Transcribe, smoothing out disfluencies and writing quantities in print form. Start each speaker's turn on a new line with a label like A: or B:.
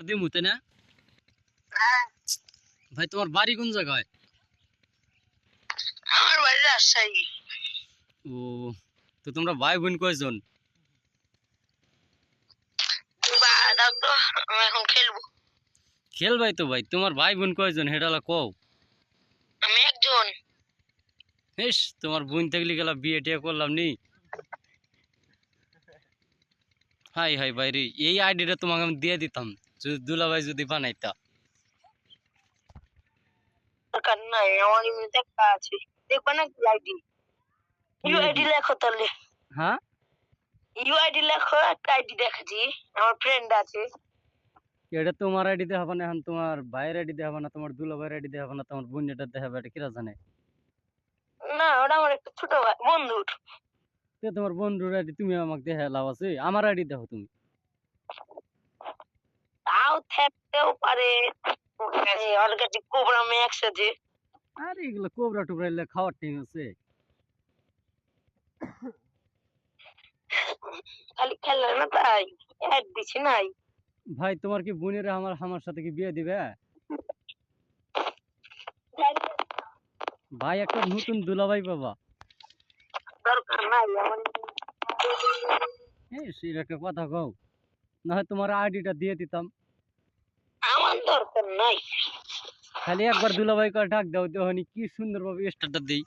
A: দিমু তাই না?
B: হ্যাঁ,
A: ভাই তোমার বাড়ি কোন জায়গায়?
B: আমার বাড়ি রাজশাহী।
A: ও, তো তোমরা ভাই বোন কয়জন?
B: দাও তো, আমি এখন খেলবো।
A: খেলবাই তো ভাই, তোমার ভাই বোন কয়জন হেডালা কও।
B: আমি একজন।
A: হেস, তোমার বোন থাকলে গেলা বিয়ে টিয়ে করলাম নি। হাই হাই ভাই রে, এই আইডিটা তোমাকে আমি দিয়ে দিতাম যদি দুলাভাই যদি বানাইতা।
B: দরকার নাই, আমার এমনিতে একটা আছে। দেখবা না আইডি?
A: কি
B: ইউআইডি
A: আইডি?
B: লেখো তাহলে।
A: হ্যাঁ,
B: ইউআইডি লেখো, একটা আইডি দেখাচ্ছি। আমার ফ্রেন্ড আছে।
A: এটা তোমার আইডি দিয়ে হবে না, এখন তোমার ভাইয়ের আইডি দিয়ে হবে না, তোমার দুলাভাইয়ের আইডি দিয়ে হবে না, তোমার বোন এটা দেখাবে, এটা কিরা জানে?
B: না, ওটা আমার একটা ছোট ভাই বন্ধুর।
A: তো তোমার বন্ধুর আইডি তুমি আমাকে দেখে লাভ আছে? আমার আইডি দেখো তুমি।
B: তাও থাকতেও পারে। ওর কাছে কোবরা ম্যাক্স আছে।
A: আরে এগুলো কোবরা টোবরা এগুলো খাওয়ার টাইম আছে?
B: খালি খেলে না তাই অ্যাড দিছি নাই।
A: ভাই তোমার কি বোনের আমার আমার সাথে কি বিয়ে দিবে? ভাই একটা নতুন দুলাভাই বাবা।
B: দরকার নাই আমার।
A: হ্যাঁ, সেটা একটা কথা কও, না হয় তোমার আইডিটা দিয়ে দিতাম।
B: আমার দরকার নাই।
A: খালি একবার দুলাভাই করে ডাক দাও, দেখনি কি সুন্দর ভাবে স্টারটা দেই।